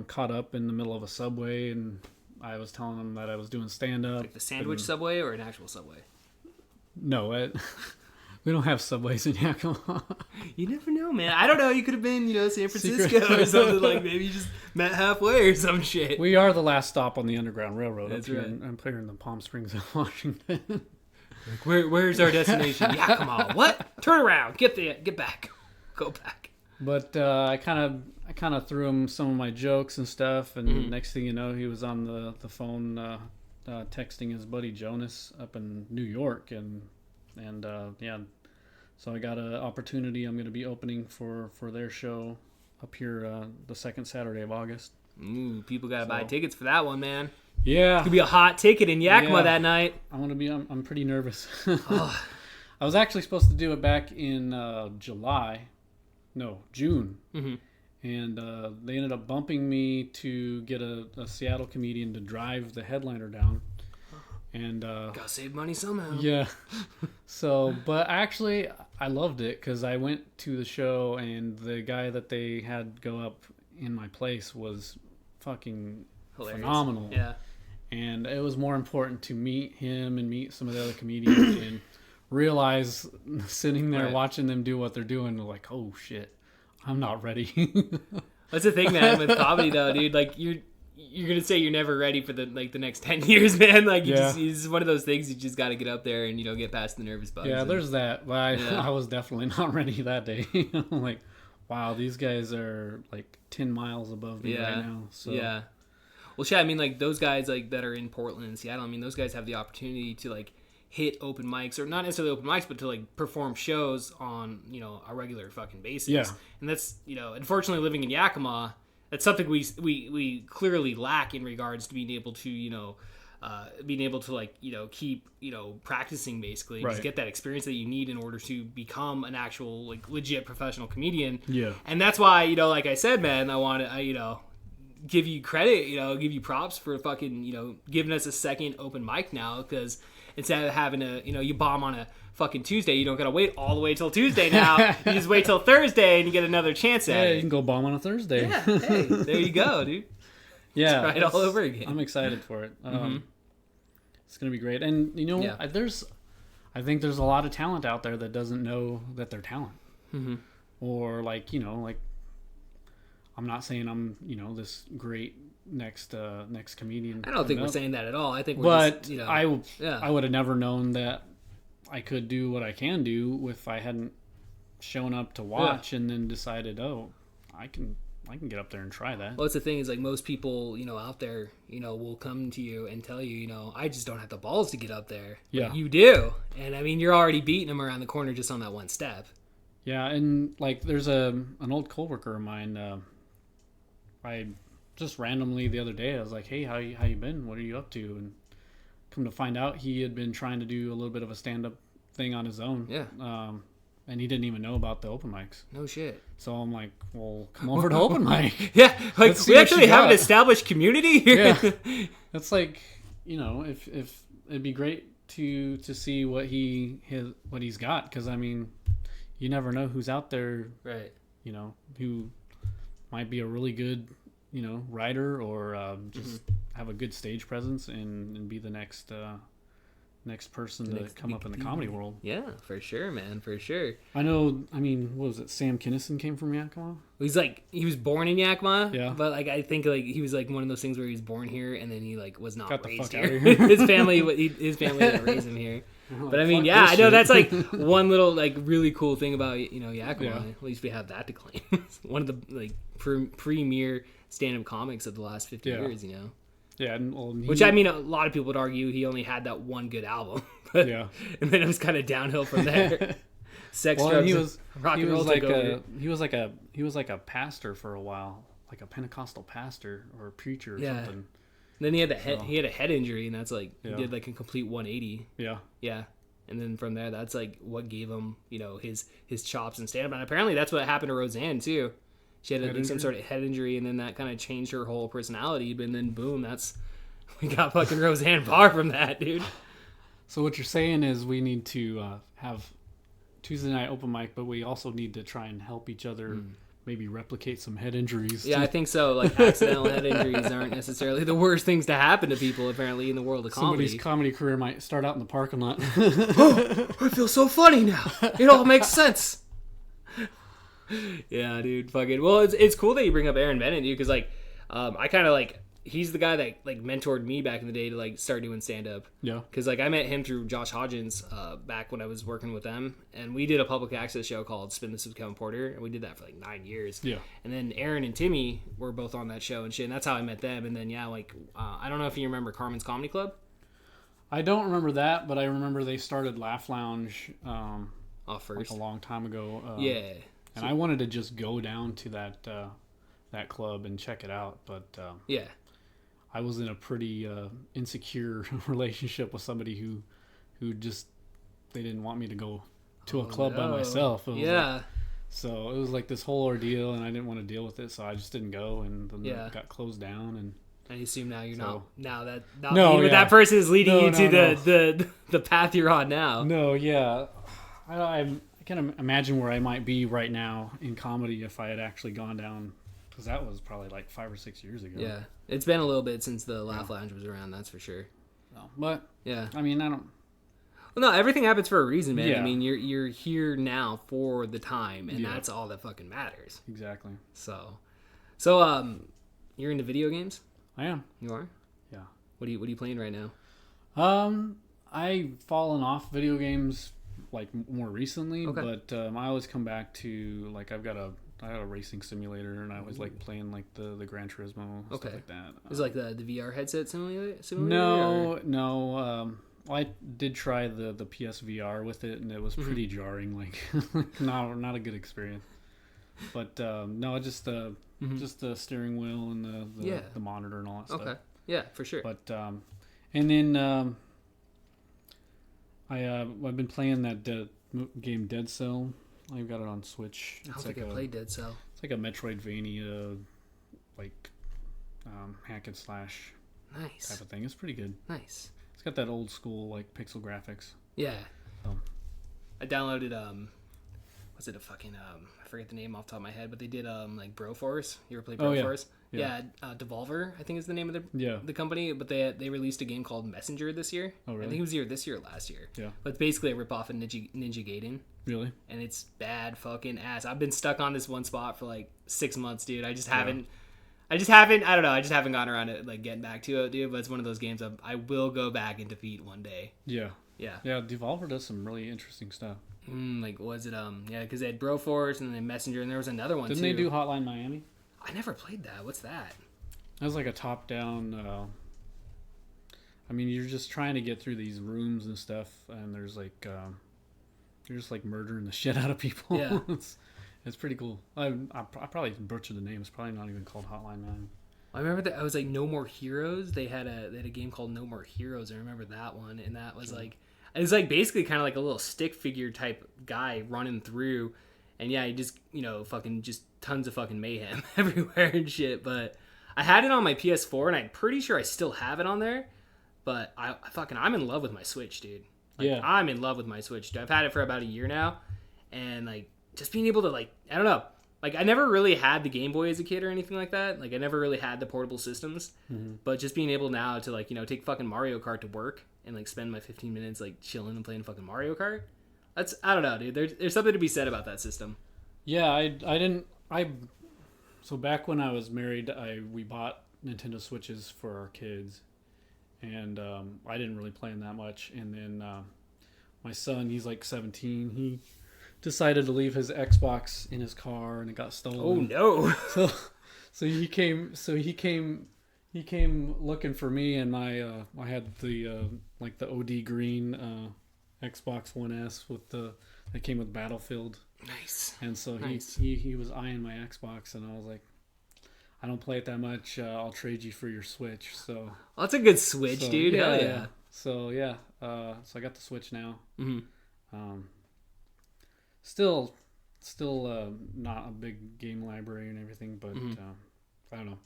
caught up in the middle of a Subway, and I was telling him that I was doing stand-up. Like the sandwich Subway or an actual Subway? No, we don't have Subways in Yakima. You never know, man. I don't know. You could have been, San Francisco or something. Like maybe you just met halfway or some shit. We are the last stop on the Underground Railroad. That's up here right. I'm here in the Palm Springs of Washington. Like, where's our destination? Yakima. What? Turn around. Get back. Go back. But I kind of threw him some of my jokes and stuff, and next thing you know, he was on the phone texting his buddy Jonas up in New York, and yeah, so I got an opportunity. I'm going to be opening for their show up here the second Saturday of August. Ooh, people gotta buy tickets for that one, man. Yeah, Could be a hot ticket in Yakima that night. I'm pretty nervous. I was actually supposed to do it back in June. And they ended up bumping me to get a Seattle comedian to drive the headliner down. And Gotta save money somehow. yeah. So, but actually, I loved it because I went to the show, and the guy that they had go up in my place was fucking Hilarious. phenomenal. Yeah. And it was more important to meet him and meet some of the other comedians and realize, sitting there watching them do what they're doing, like, oh shit, I'm not ready. That's the thing, man, with comedy though, dude. Like you're gonna say you're never ready for the next 10 years, man. Like it's one of those things you just got to get up there and get past the nervous bugs. Yeah, and, there's that. But I was definitely not ready that day. I'm like, wow, these guys are like 10 miles above me right now. So yeah. Well, shit, I mean, like those guys like that are in Portland and Seattle. I mean, those guys have the opportunity to like hit open mics, or not necessarily open mics, but to like perform shows on a regular fucking basis. Yeah. And that's unfortunately living in Yakima, that's something we clearly lack in regards to being able to keep practicing basically, and just get that experience that you need in order to become an actual like legit professional comedian. Yeah. And that's why like I said, man, I want to give you credit, give you props for fucking giving us a second open mic now, because instead of having to you bomb on a fucking Tuesday, you don't gotta wait all the way till Tuesday now. You just wait till Thursday and you get another chance at it. Yeah, you can go bomb on a Thursday. Yeah, hey, there you go, dude. Yeah, try it all over again. I'm excited for it. It's gonna be great, and I think there's a lot of talent out there that doesn't know that they're talent, or like I'm not saying I'm this great next comedian. I don't think we're saying that at all. I think we're just, I would have never known that I could do what I can do if I hadn't shown up to watch and then decided, oh, I can get up there and try that. Well, it's the thing is like most people out there will come to you and tell you I just don't have the balls to get up there. Yeah, but you do, and I mean you're already beating them around the corner just on that one step. Yeah, and like there's an old coworker of mine. I just randomly the other day I was like, hey, how you been? What are you up to? And come to find out, he had been trying to do a little bit of a stand-up thing on his own. Yeah. And he didn't even know about the open mics. No shit. So I'm like, well, come over to open mic. Yeah, like Let's see we what actually you have an got. established community here. Yeah. It's like, if it'd be great to see what he's got, because I mean, you never know who's out there, Right. Who might be a really good writer, or just have a good stage presence and be the next next person to come up in the comedy world. Yeah, for sure, man, for sure. I know. I mean, what was it? Sam Kinison came from Yakima. He was born in Yakima. Yeah. But like I think like he was like one of those things where he was born here and then he like was not Got the raised fuck here. out of here. his family didn't raise him here. But I mean, fuck yeah, this I know shit. that's like one little like really cool thing about Yakima. Yeah. At least we have that to claim. One of the like premier stand-up comics of the last 50 Yeah. years. Yeah, and, Which I mean, a lot of people would argue he only had that one good album. But, Yeah. And then it was kind of downhill from there. Sex, well, drugs, he and was rock he and was roll like took over. he was like a pastor for a while, like a Pentecostal pastor or a preacher or Yeah. something. Then he had he had a head injury, and that's like Yeah. he did like a complete 180. Yeah. Yeah. And then from there, that's like what gave him, his chops and stand up. And apparently that's what happened to Roseanne too. She had like some sort of head injury, and then that kind of changed her whole personality. But then boom, we got fucking Roseanne Barr from that, dude. So what you're saying is we need to have Tuesday night open mic, but we also need to try and help each other maybe replicate some head injuries. Yeah, I think so. Like accidental head injuries aren't necessarily the worst things to happen to people apparently in the world of comedy. Somebody's comedy career might start out in the parking lot. I feel so funny now. It all makes sense. Yeah, dude. Fucking. Well, it's cool that you bring up Aaron Bennett, dude, because like, I kind of like he's the guy that like mentored me back in the day to like start doing stand up. Yeah. Because like I met him through Josh Hodgins back when I was working with them, and we did a public access show called Spin This with Kevin Porter, and we did that for like 9 years. Yeah. And then Aaron and Timmy were both on that show and shit, and that's how I met them. And then I don't know if you remember Carmen's Comedy Club. I don't remember that, but I remember they started Laugh Lounge Off first. like a long time ago. Yeah. And I wanted to just go down to that club and check it out, but Yeah. I was in a pretty insecure relationship with somebody who just they didn't want me to go to a club by myself. It was Yeah. so it was like this whole ordeal, and I didn't want to deal with it, so I just didn't go, and then Yeah. it got closed down. And I assume now you're So- not that No, that person is leading No, you to no. the path you're on now. no, yeah, I can imagine where I might be right now in comedy if I had actually gone down, because that was probably like 5 or 6 years ago. Yeah. It's been a little bit since the Laugh Lounge was around, that's for sure. So, but Yeah. I mean, I don't. Well, no, everything happens for a reason, man. Yeah. I mean, you're here now for the time, and Yeah. that's all that fucking matters. Exactly. So you're into video games? I am. You are? Yeah. What are you playing right now? I've fallen off video games like more recently, Okay. but I always come back to like I got a racing simulator, and I always like playing like the Gran Turismo Okay. stuff like that. Is it like the VR headset simulator? No. Well, I did try the PSVR with it, and it was pretty jarring. Like, not a good experience. But no, just the steering wheel and the monitor and all that stuff. Okay. Yeah, for sure. But and then I've been playing that game Dead Cell. I've got it on Switch. I don't think I played Dead Cell. It's like a Metroidvania, like hack and slash Nice. type of thing. It's pretty good. Nice. It's got that old school like pixel graphics. Yeah. Oh. I downloaded was it a fucking I forget the name off the top of my head, but they did like Broforce. You ever play Oh, yeah. Broforce? Yeah. Devolver, I think is the name of Yeah. the company, but they released a game called Messenger this year. Oh, really? I think it was either this year or last year. Yeah. But it's basically a ripoff of Ninja Gaiden, Really? and it's bad fucking ass. I've been stuck on this one spot for like 6 months, dude. I just haven't I don't know. I just haven't gotten around to like getting back to it, dude. But it's one of those games I will go back and defeat one day. Yeah. Yeah. Yeah. Devolver does some really interesting stuff. Like was it yeah? Because they had Broforce and then Messenger, and there was another one Didn't too. they do Hotline Miami? I never played that. What's that? It was like a top-down. I mean, you're just trying to get through these rooms and stuff, and there's like you're just like murdering the shit out of people. Yeah. It's pretty cool. I probably butchered the name. It's probably not even called Hotline Miami. I remember that I was like No More Heroes. They had a game called No More Heroes. I remember that one, and that was like it was like basically kind of like a little stick figure type guy running through, and yeah, he just fucking just tons of fucking mayhem everywhere and shit. But I had it on my PS4, and I'm pretty sure I still have it on there. But I'm in love with my Switch, dude. Like, Yeah. I'm in love with my Switch, dude. I've had it for about a year now, and like just being able to like I don't know. Like, I never really had the Game Boy as a kid or anything like that. Like, I never really had the portable systems. Mm-hmm. But just being able now to, like, take fucking Mario Kart to work and like spend my 15 minutes like chilling and playing fucking Mario Kart. I don't know, dude. There's something to be said about that system. Yeah, so back when I was married, we bought Nintendo Switches for our kids, and I didn't really play them that much. And then my son, he's like 17, he decided to leave his Xbox in his car, and it got stolen. Oh no! So he came looking for me, and I had the like the OD green Xbox One S that came with Battlefield. Nice. And so Nice. he was eyeing my Xbox, and I was like, I don't play it that much. I'll trade you for your Switch. So Well, that's a good Switch, dude. Hell yeah. So yeah, so I got the Switch now. Mm-hmm. Still not a big game library and everything, but I don't know.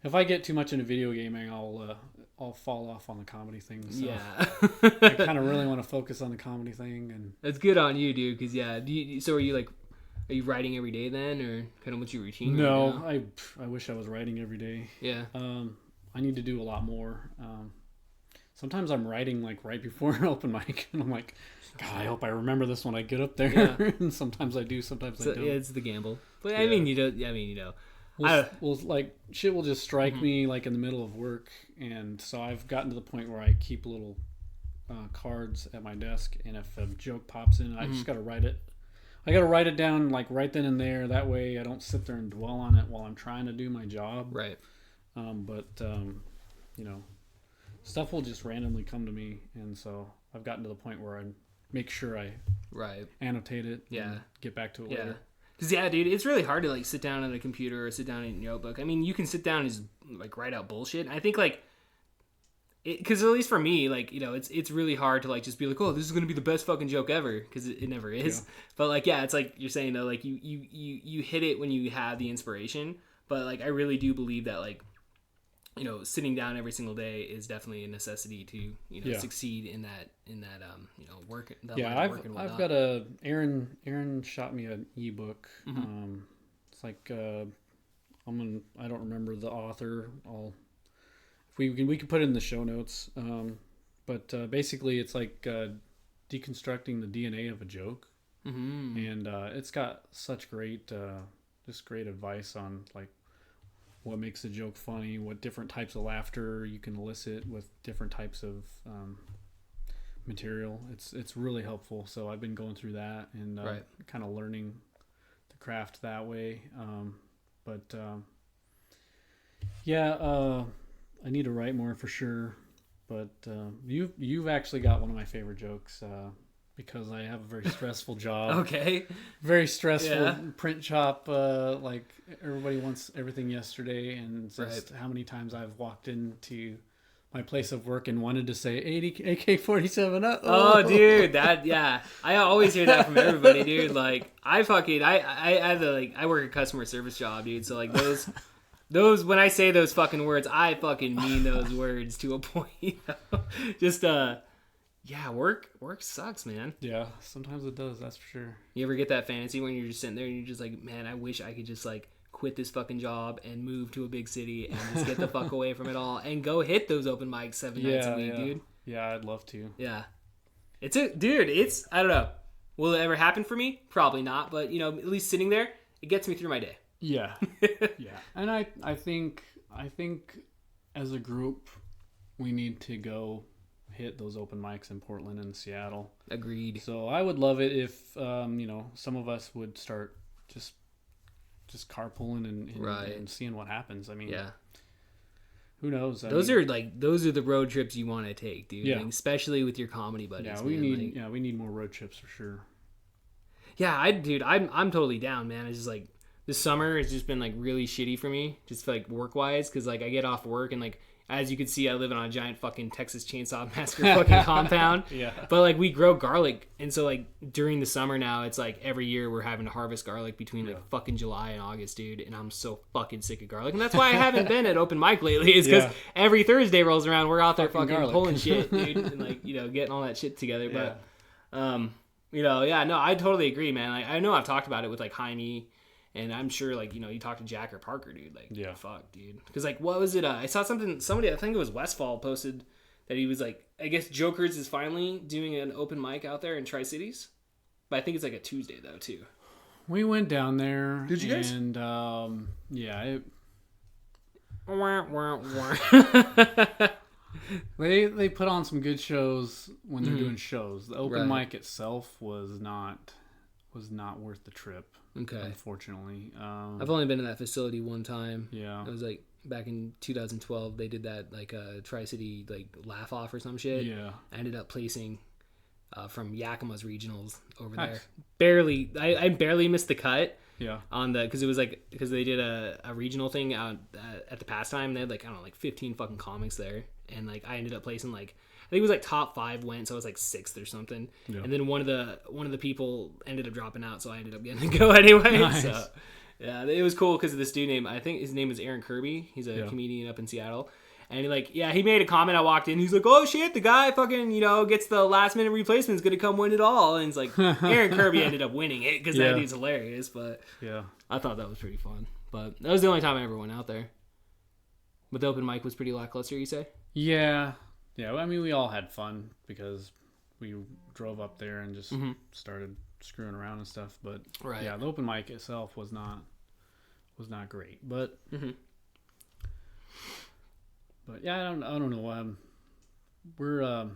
If I get too much into video gaming, I'll fall off on the comedy thing. So Yeah. I kind of really want to focus on the comedy thing, and That's good on you, dude. Because yeah, so are you writing every day then, or kind of what's your routine? no, right now? I wish I was writing every day. Yeah. I need to do a lot more. Sometimes I'm writing like right before an open mic, and I'm like, God, I hope I remember this when I get up there. Yeah. And sometimes I do, sometimes I don't. Yeah, it's the gamble. But Yeah. I mean, you don't. Yeah, I mean, you know. Well, like shit will just strike me like in the middle of work, and so I've gotten to the point where I keep little cards at my desk, and if a joke pops in, I just gotta write it. I gotta write it down like right then and there. That way, I don't sit there and dwell on it while I'm trying to do my job. Right. You know, stuff will just randomly come to me, and so I've gotten to the point where I make sure I annotate it. Yeah. And get back to it Yeah. later. Because yeah, dude, it's really hard to like sit down at a computer or sit down in your notebook. I mean, you can sit down and just like write out bullshit. I think like, because at least for me, like, you know, it's really hard to like just be like, oh, this is gonna be the best fucking joke ever, because it never is. Yeah. But like, yeah, it's like you're saying though, like you hit it when you have the inspiration. But like, I really do believe that like, you know, sitting down every single day is definitely a necessity to, you know, succeed in that you know, work. Yeah, I've got Aaron shot me an ebook. It's like I don't remember the author. We can put it in the show notes. But basically it's like deconstructing the DNA of a joke. And it's got such great advice on like what makes a joke funny, what different types of laughter you can elicit with different types of material. It's really helpful. So I've been going through that and kind of learning the craft that way. I need to write more for sure. But you've actually got one of my favorite jokes because I have a very stressful job. Okay. Very stressful print shop. Like everybody wants everything yesterday, and just how many times I've walked into my place of work and wanted to say 80 AK-47. Oh, dude, I always hear that from everybody, dude. Like I work a customer service job, dude. So like those when I say those fucking words, I fucking mean those words to a point. You know? Just work sucks, man. Yeah, sometimes it does. That's for sure. You ever get that fantasy when you're just sitting there and you're just like, man, I wish I could just like quit this fucking job and move to a big city and just get the fuck away from it all and go hit those open mics 7 nights a week, dude. Yeah, I'd love to. Yeah. I don't know. Will it ever happen for me? Probably not, but you know, at least sitting there, it gets me through my day. Yeah. Yeah. And I think as a group we need to go hit those open mics in Portland and Seattle. Agreed. So I would love it if you know, some of us would start just carpooling and seeing what happens. I mean, who knows? Those are the road trips you want to take, dude. Yeah. Like, especially with your comedy buddies. Yeah, we need more road trips for sure. Yeah, I'm totally down, man. It's just like this summer has just been like really shitty for me, just like work wise, because like I get off work and like, as you can see, I live on a giant fucking Texas Chainsaw Massacre fucking compound. Yeah. But like we grow garlic, and so like during the summer now, it's like every year we're having to harvest garlic between like fucking July and August, dude. And I'm so fucking sick of garlic, and that's why I haven't been at open mic lately. Is because every Thursday rolls around, we're out there fucking pulling shit, dude, and like, you know, getting all that shit together. But you know, I totally agree, man. Like, I know I've talked about it with like Jaime. And I'm sure, like, you know, you talk to Jack or Parker, dude. Like, fuck, dude. Because, like, what was it? I saw somebody, I think it was Westfall, posted. that he was like, I guess Joker's is finally doing an open mic out there in Tri-Cities, but I think it's like a Tuesday though too. We went down there. Did you guys? And yeah, they put on some good shows when they're doing shows. The open mic itself was not worth the trip. Okay. Unfortunately, I've only been in that facility one time. Yeah. It was like back in 2012. They did that like a Tri-City like laugh off or some shit. Yeah. I ended up placing from Yakima's regionals over Nice. there. Barely, I barely missed the cut. Yeah. On the because they did a regional thing out at the pastime. They had like I don't know like 15 fucking comics there, and like I ended up placing like I think it was like top 5 went, so I was like 6th or something. Yeah. And then one of the people ended up dropping out, so I ended up getting to go anyway. Nice. So yeah, it was cool because of this dude named I think his name is Aaron Kirby. He's a comedian up in Seattle. And he made a comment. I walked in. He's like, "Oh shit, the guy fucking gets the last minute replacement is gonna come win it all." And it's like Aaron Kirby ended up winning it because that dude's hilarious. But yeah, I thought that was pretty fun. But that was the only time I ever went out there. But the open mic was pretty lackluster, you say? Yeah. I mean, we all had fun because we drove up there and just started screwing around and stuff. But yeah, the open mic itself was not great. But. But yeah, I don't know. We're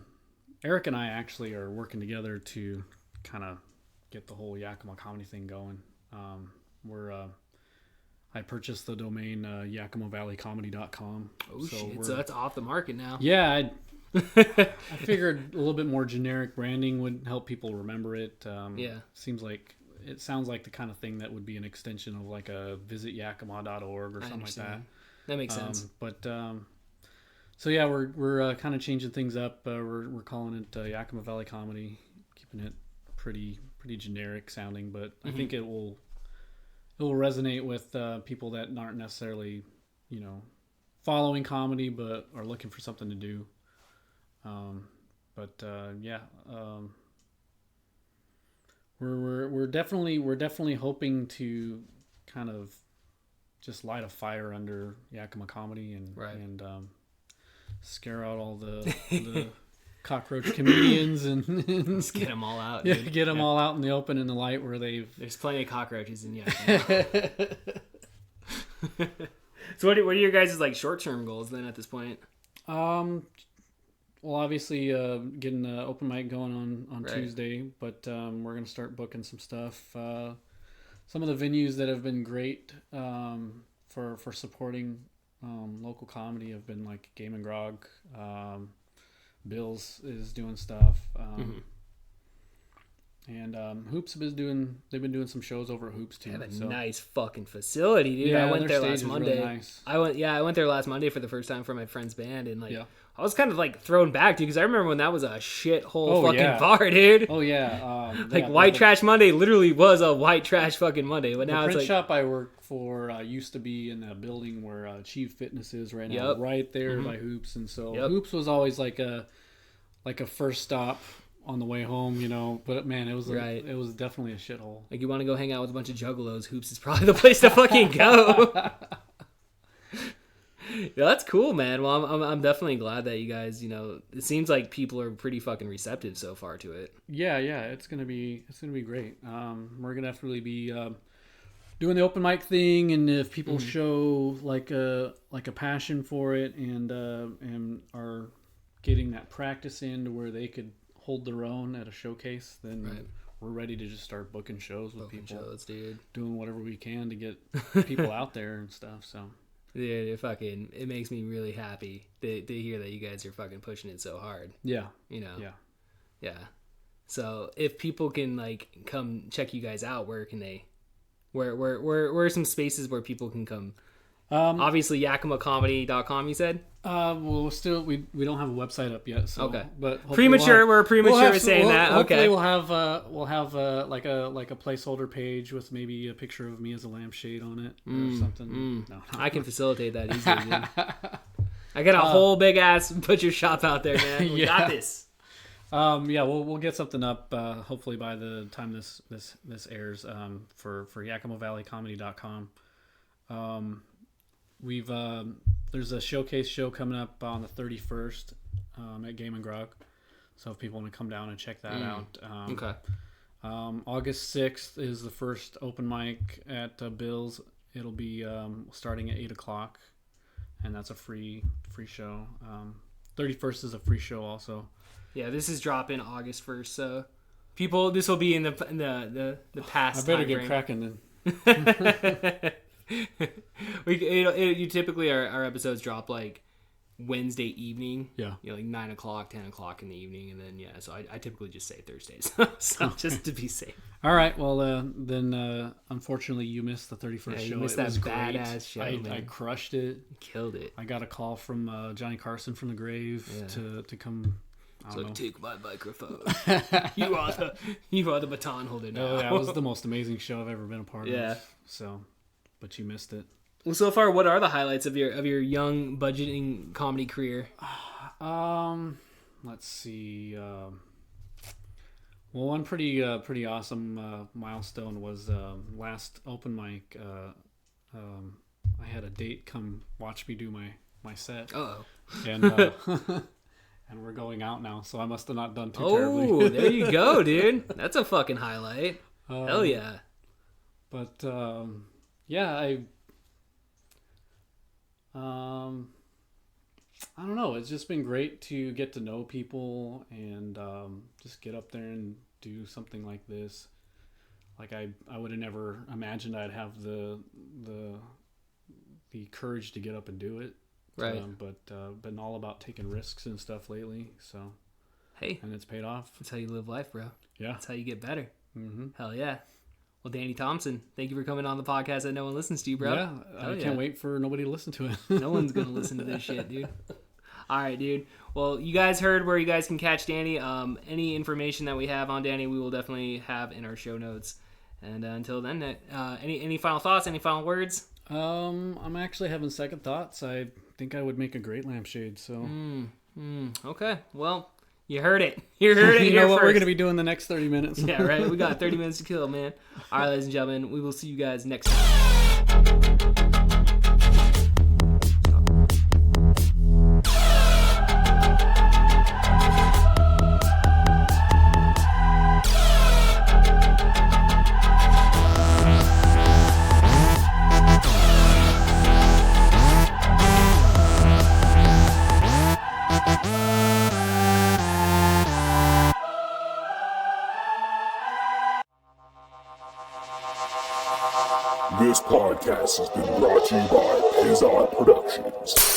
Eric and I actually are working together to kind of get the whole Yakima comedy thing going. I purchased the domain yakimavalleycomedy.com. Oh shit! So that's off the market now. Yeah, I figured a little bit more generic branding would help people remember it. It sounds like the kind of thing that would be an extension of like a visityakima.org or something like that. That makes sense. So yeah, we're kind of changing things up. We're calling it Yakima Valley Comedy, keeping it pretty generic sounding, but I think it will resonate with people that aren't necessarily following comedy but are looking for something to do. We're definitely hoping to kind of just light a fire under Yakima comedy and scare out all the cockroach comedians and just get them all out. Yeah, dude. get them all out in the open in the light where there's plenty of cockroaches in Yakima. So what are your guys' like short-term goals then at this point? Well, obviously getting the open mic going on Tuesday, but we're gonna start booking some stuff. Some of the venues that have been great for supporting local comedy have been like Game and Grog. Bill's is doing stuff. And Hoops they've been doing some shows over at Hoops too. They have a nice fucking facility, dude. I went there last Monday. Really nice. I went there last Monday for the first time for my friend's band, and I was kind of like thrown back, dude, because I remember when that was a shithole bar, dude. Oh yeah. White Trash Monday literally was a white trash fucking Monday, but now the it's print like shop I work for used to be in a building where Chief Fitness is right now, right there by Hoops, and so Hoops was always like a first stop on the way home, but man, it was it was definitely a shithole. Like you want to go hang out with a bunch of juggalos, Hoops is probably the place to fucking go. Yeah, that's cool, man. Well, I'm definitely glad that you guys, it seems like people are pretty fucking receptive so far to it. Yeah, it's gonna be great. We're gonna have to really be doing the open mic thing, and if people show like a passion for it and are getting that practice in to where they could hold their own at a showcase, then we're ready to just start booking shows with people, dude. Doing whatever we can to get people out there and stuff. So yeah, it makes me really happy to hear that you guys are fucking pushing it so hard. Yeah. Yeah. So if people can like come check you guys out, where can they? Where are some spaces where people can come? Obviously yakimacomedy.com, you said? Well, still we don't have a website up yet, so okay. But premature. We're premature with saying that. Hopefully okay. we'll have like a placeholder page with maybe a picture of me as a lampshade on it or something. No. I can facilitate that easily. Dude. I got a whole big ass butcher shop out there, man. We got this. We'll get something up hopefully by the time this airs for yakimavalleycomedy.com. We've there's a showcase show coming up on the 31st at Game and Grog. So if people want to come down and check that out. Okay. August 6th is the first open mic at Bill's. It'll be starting at 8 o'clock, and that's a free show. 31st is a free show also. Yeah, this is dropping August 1st, so people, this will be in the past. I better time get frame. cracking then. You typically our episodes drop like Wednesday evening. Yeah. Like 9 o'clock, 10 o'clock in the evening, and then so I typically just say Thursdays, so just to be safe. All right. Well, then unfortunately you missed the 31st show. You missed It that was great. badass show. I crushed it. Killed it. I got a call from Johnny Carson from the grave to come. I don't know. Take my microphone. you are the baton holder now. Oh, yeah, it was the most amazing show I've ever been a part Yeah. of. So, but you missed it. Well, so far, what are the highlights of your young budgeting comedy career? Let's see. Well, one pretty awesome milestone was last open mic. I had a date come watch me do my set. Uh-oh. And and we're going out now, so I must have not done too terribly. Oh, there you go, dude. That's a fucking highlight. Hell yeah. But yeah, I don't know. It's just been great to get to know people and just get up there and do something like this. Like I would have never imagined I'd have the courage to get up and do it. Right. But been all about taking risks and stuff lately. So Hey, and it's paid off. that's how you live life, bro. Yeah. That's how you get better. Mm-hmm. Hell yeah. Well, Danny Thompson, thank you for coming on the podcast that no one listens to, bro. Yeah. I can't wait for nobody to listen to it. No one's going to listen to this shit, dude. All right, dude. Well, you guys heard where you guys can catch Danny. Any information that we have on Danny, we will definitely have in our show notes. And until then, any final thoughts, any final words? I'm actually having second thoughts. I think I would make a great lampshade. So Okay. Well, you heard it. You heard it you here know what first. we're gonna be doing the next 30 minutes. Yeah, right. We got 30 minutes to kill, man. All right, ladies and gentlemen, we will see you guys next time. This podcast has been brought to you by Pizza Productions.